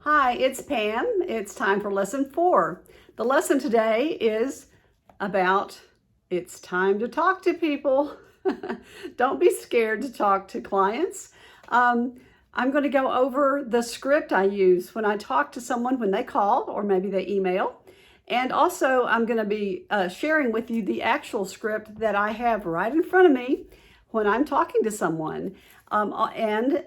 Hi, it's Pam. It's time for lesson 4. The lesson today is about it's time to talk to people. Don't be scared to talk to clients. I'm going to go over the script I use when I talk to someone when they call or maybe they email. And also, I'm going to be sharing with you the actual script that I have right in front of me when I'm talking to someone. And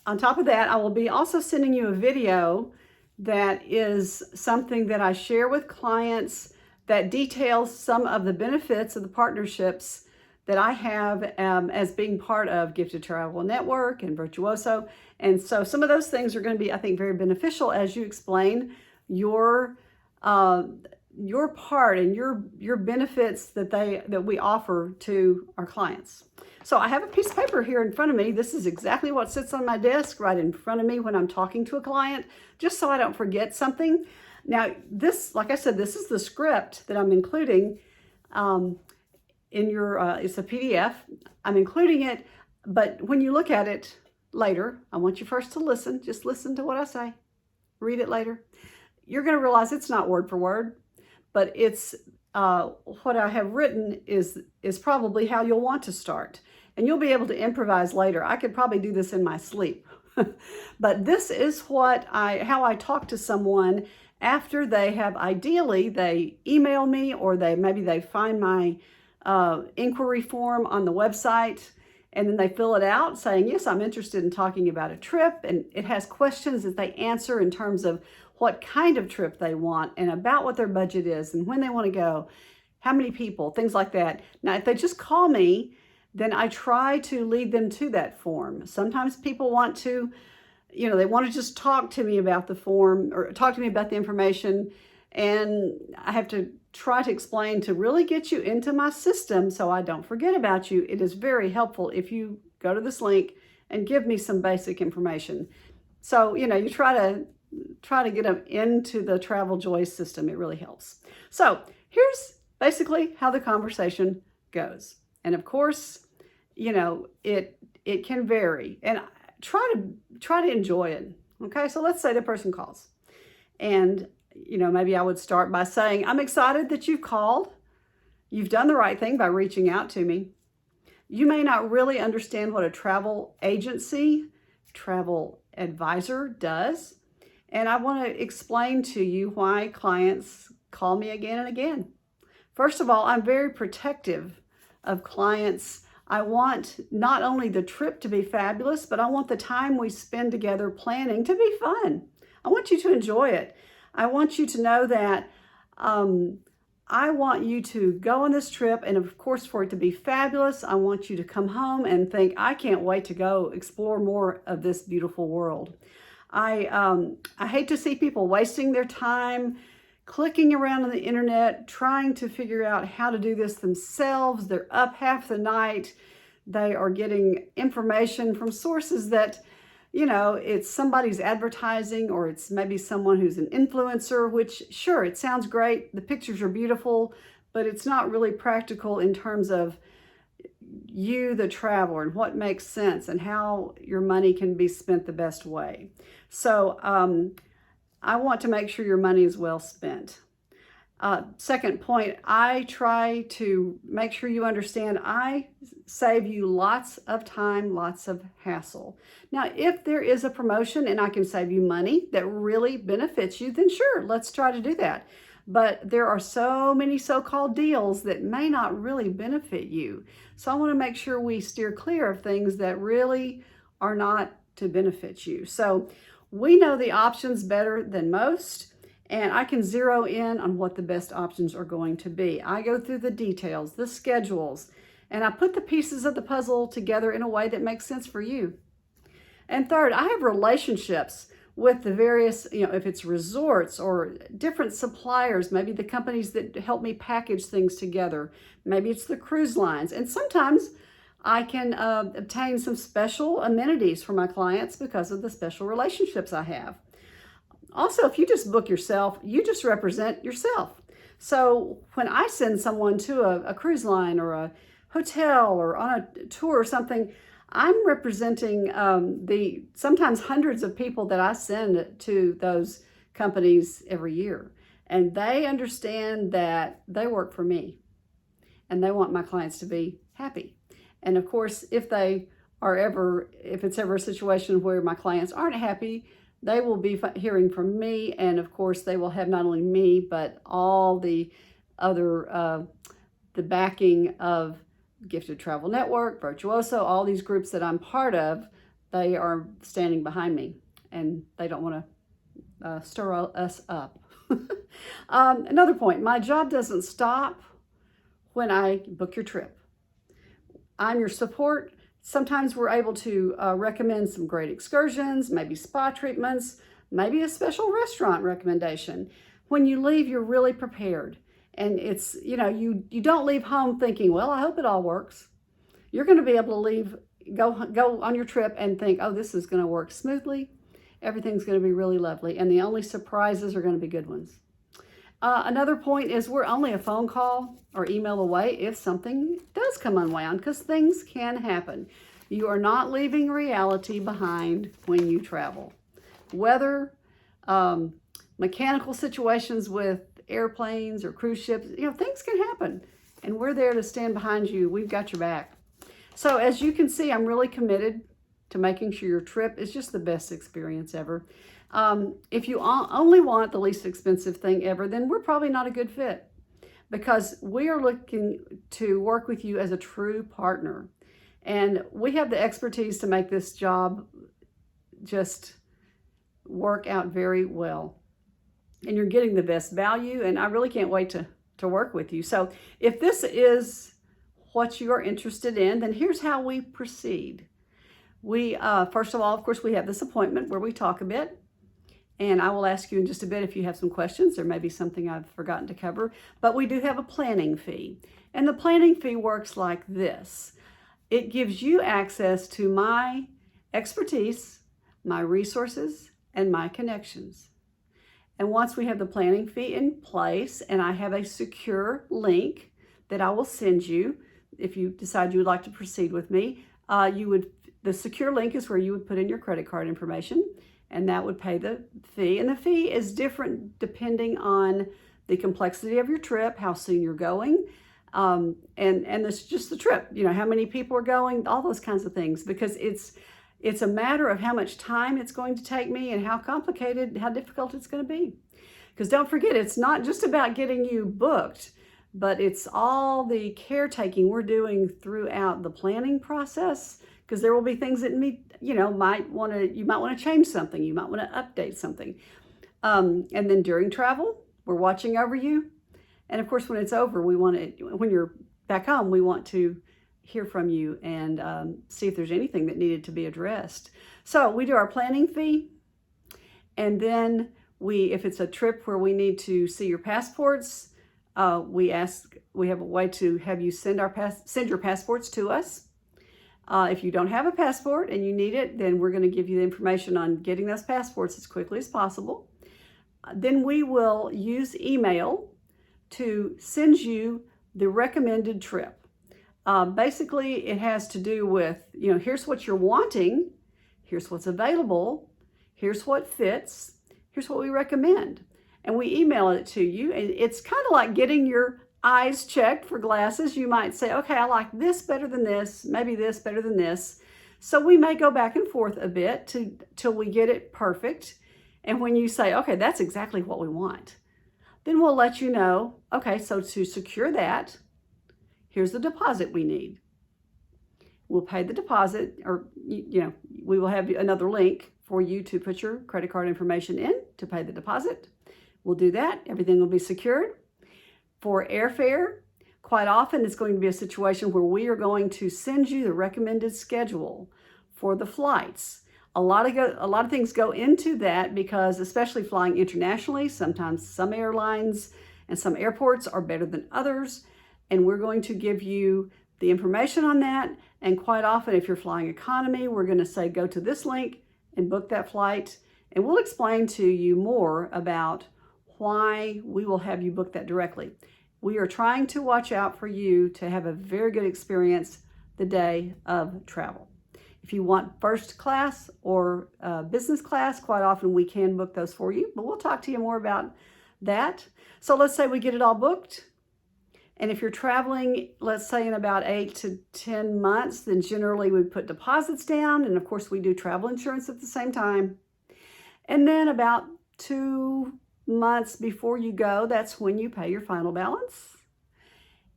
on top of that, I will be also sending you a video that is something that I share with clients that details some of the benefits of the partnerships that I have as being part of Gifted Travel Network and Virtuoso. And so some of those things are going to be, I think, very beneficial as you explain your part and your benefits that we offer to our clients. So I have a piece of paper here in front of me. This is exactly what sits on my desk right in front of me when I'm talking to a client, just so I don't forget something. Now, this, like I said, this is the script that I'm including in your, it's a PDF. I'm including it, but when you look at it later, I want you first to listen. Just listen to what I say. Read it later. You're going to realize it's not word for word, but it's what I have written is probably how you'll want to start. And you'll be able to improvise later. I could probably do this in my sleep. But this is how I talk to someone after they have, ideally, they email me or maybe they find my inquiry form on the website, and then they fill it out saying, yes, I'm interested in talking about a trip. And it has questions that they answer in terms of what kind of trip they want and about what their budget is and when they want to go, how many people, things like that. Now, if they just call me, then I try to lead them to that form. Sometimes people want to, they want to just talk to me about the form or talk to me about the information. And I have to try to explain to really get you into my system so I don't forget about you. It is very helpful if you go to this link and give me some basic information. So, you try to get them into the Travel Joy system. It really helps. So here's basically how the conversation goes. And of course, it can vary, and try to enjoy it. Okay, so let's say the person calls, and maybe I would start by saying, I'm excited that you've called. You've done the right thing by reaching out to me. You may not really understand what a travel agency, travel advisor does, and I want to explain to you why clients call me again and again. First of all, I'm very protective of clients. I want not only the trip to be fabulous, but I want the time we spend together planning to be fun. I want you to enjoy it. I want you to know that I want you to go on this trip, and of course, for it to be fabulous, I want you to come home and think, I can't wait to go explore more of this beautiful world. I hate to see people wasting their time clicking around on the internet, trying to figure out how to do this themselves. They're up half the night. They are getting information from sources that, it's somebody's advertising, or it's maybe someone who's an influencer, which sure, it sounds great. The pictures are beautiful, but it's not really practical in terms of you, the traveler, and what makes sense and how your money can be spent the best way. So, I want to make sure your money is well spent. Second point, I try to make sure you understand I save you lots of time, lots of hassle. Now, if there is a promotion and I can save you money that really benefits you, then sure, let's try to do that. But there are so many so-called deals that may not really benefit you. So I want to make sure we steer clear of things that really are not to benefit you. So we know the options better than most, and I can zero in on what the best options are going to be. I go through the details, the schedules, and I put the pieces of the puzzle together in a way that makes sense for you. And third, I have relationships with the various, if it's resorts or different suppliers, maybe the companies that help me package things together, maybe it's the cruise lines, and sometimes I can obtain some special amenities for my clients because of the special relationships I have. Also, if you just book yourself, you just represent yourself. So when I send someone to a cruise line or a hotel or on a tour or something, I'm representing the sometimes hundreds of people that I send to those companies every year. And they understand that they work for me and they want my clients to be happy. And of course, if it's ever a situation where my clients aren't happy, they will be hearing from me. And of course, they will have not only me, but all the other, the backing of Gifted Travel Network, Virtuoso, all these groups that I'm part of. They are standing behind me and they don't want to stir us up. Another point, my job doesn't stop when I book your trip. I'm your support. Sometimes we're able to recommend some great excursions, maybe spa treatments, maybe a special restaurant recommendation. When you leave, you're really prepared. And it's, you don't leave home thinking, well, I hope it all works. You're going to be able to leave, go on your trip and think, oh, this is going to work smoothly. Everything's going to be really lovely. And the only surprises are going to be good ones. Another point is we're only a phone call or email away if something does come unwound, because things can happen. You are not leaving reality behind when you travel. Weather, mechanical situations with airplanes or cruise ships, things can happen. And we're there to stand behind you. We've got your back. So as you can see, I'm really committed to making sure your trip is just the best experience ever. If you only want the least expensive thing ever, then we're probably not a good fit, because we are looking to work with you as a true partner. And we have the expertise to make this job just work out very well. And you're getting the best value, and I really can't wait to work with you. So if this is what you are interested in, then here's how we proceed. We, first of all, of course, we have this appointment where we talk a bit. And I will ask you in just a bit if you have some questions. There may be something I've forgotten to cover. But we do have a planning fee. And the planning fee works like this. It gives you access to my expertise, my resources, and my connections. And once we have the planning fee in place, and I have a secure link that I will send you, if you decide you would like to proceed with me, the secure link is where you would put in your credit card information, and that would pay the fee. And the fee is different depending on the complexity of your trip, how soon you're going, and it's just the trip, how many people are going, all those kinds of things, because it's a matter of how much time it's going to take me and how complicated, how difficult it's going to be. Because don't forget, it's not just about getting you booked, but it's all the caretaking we're doing throughout the planning process, because there will be things that you might want to change something, you might want to update something. And then during travel, we're watching over you. And of course, when it's over, when you're back home, we want to hear from you and see if there's anything that needed to be addressed. So we do our planning fee. And then if it's a trip where we need to see your passports, we have a way to have you send your passports to us. If you don't have a passport and you need it, then we're going to give you the information on getting those passports as quickly as possible. Then we will use email to send you the recommended trip. Basically, it has to do with, here's what you're wanting, here's what's available, here's what fits, here's what we recommend. And we email it to you, and it's kind of like getting your eyes checked for glasses. You might say, okay, I like this better than this, maybe this better than this. So we may go back and forth a bit till we get it perfect. And when you say, okay, that's exactly what we want, then we'll let you know, okay, so to secure that, here's the deposit we need. We'll pay the deposit, or, we will have another link for you to put your credit card information in to pay the deposit. We'll do that. Everything will be secured. For airfare, quite often it's going to be a situation where we are going to send you the recommended schedule for the flights. A lot of things go into that, because especially flying internationally, sometimes some airlines and some airports are better than others. And we're going to give you the information on that. And quite often, if you're flying economy, we're going to say, go to this link and book that flight. And we'll explain to you more about why we will have you book that directly. We are trying to watch out for you to have a very good experience the day of travel. If you want first class or business class, quite often we can book those for you, but we'll talk to you more about that. So let's say we get it all booked. And if you're traveling, let's say in about 8 to 10 months, then generally we put deposits down. And of course we do travel insurance at the same time. And then about 2 months before you go, that's when you pay your final balance.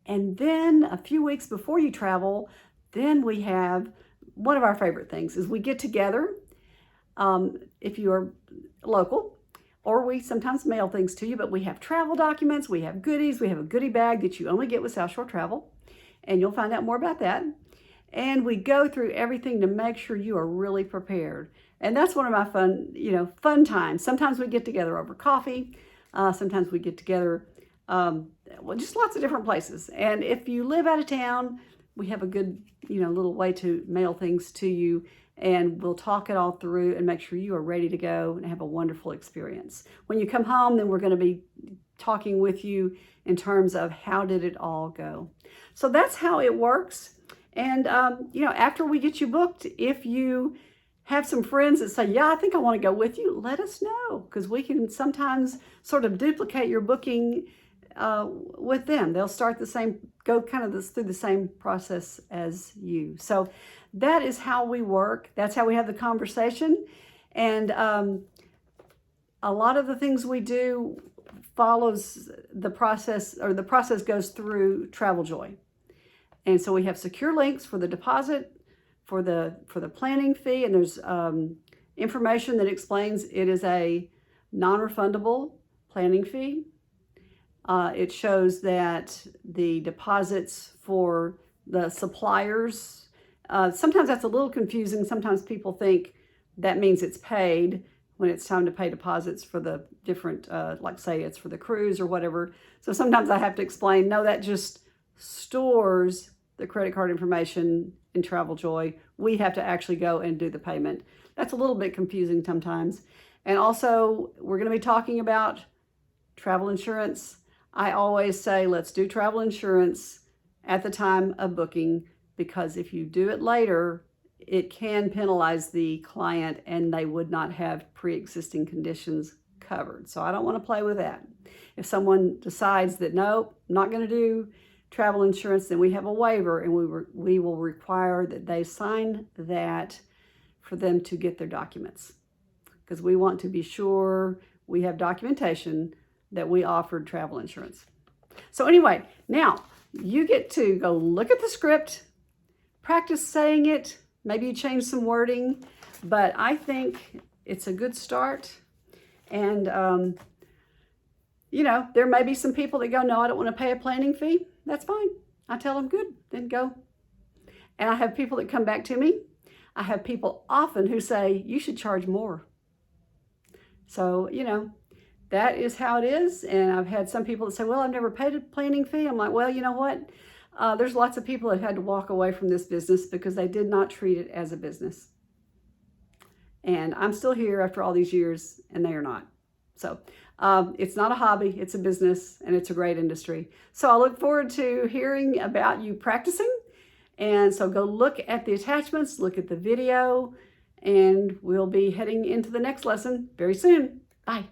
And then a few weeks before you travel, then we have one of our favorite things is we get together, if you're local, or we sometimes mail things to you, but we have travel documents, we have goodies, we have a goodie bag that you only get with South Shore Travel, and you'll find out more about that. And we go through everything to make sure you are really prepared. And that's one of my fun times. Sometimes we get together over coffee. Sometimes we get together, just lots of different places. And if you live out of town, we have a good, little way to mail things to you, and we'll talk it all through and make sure you are ready to go and have a wonderful experience. When you come home, then we're going to be talking with you in terms of how did it all go. So that's how it works. And, after we get you booked, if you have some friends that say, yeah, I think I want to go with you, let us know, because we can sometimes sort of duplicate your booking with them. They'll start go through the same process as you. So that is how we work. That's how we have the conversation. And a lot of the things we do follows the process, or the process goes through TravelJoy. And so we have secure links for the deposit, for the planning fee, and there's information that explains it is a non-refundable planning fee. It shows that the deposits for the suppliers, sometimes that's a little confusing. Sometimes people think that means it's paid when it's time to pay deposits for the different, like say it's for the cruise or whatever. So sometimes I have to explain, no, that just stores the credit card information in TravelJoy. We have to actually go and do the payment. That's a little bit confusing sometimes. And also, we're going to be talking about travel insurance. I always say, let's do travel insurance at the time of booking, because if you do it later, it can penalize the client and they would not have pre-existing conditions covered. So I don't want to play with that. If someone decides that, no, I'm not going to do travel insurance, then we have a waiver, and we will require that they sign that for them to get their documents, because we want to be sure we have documentation that we offered travel insurance. So anyway, now you get to go look at the script, practice saying it, maybe you change some wording, but I think it's a good start. And, there may be some people that go, no, I don't want to pay a planning fee. That's fine. I tell them, good, then go. And I have people that come back to me. I have people often who say, you should charge more. So, that is how it is. And I've had some people that say, well, I've never paid a planning fee. I'm like, well, you know what? There's lots of people that had to walk away from this business because they did not treat it as a business. And I'm still here after all these years, and they are not. So it's not a hobby, it's a business, and it's a great industry. So I look forward to hearing about you practicing. And so go look at the attachments, look at the video, and we'll be heading into the next lesson very soon. Bye.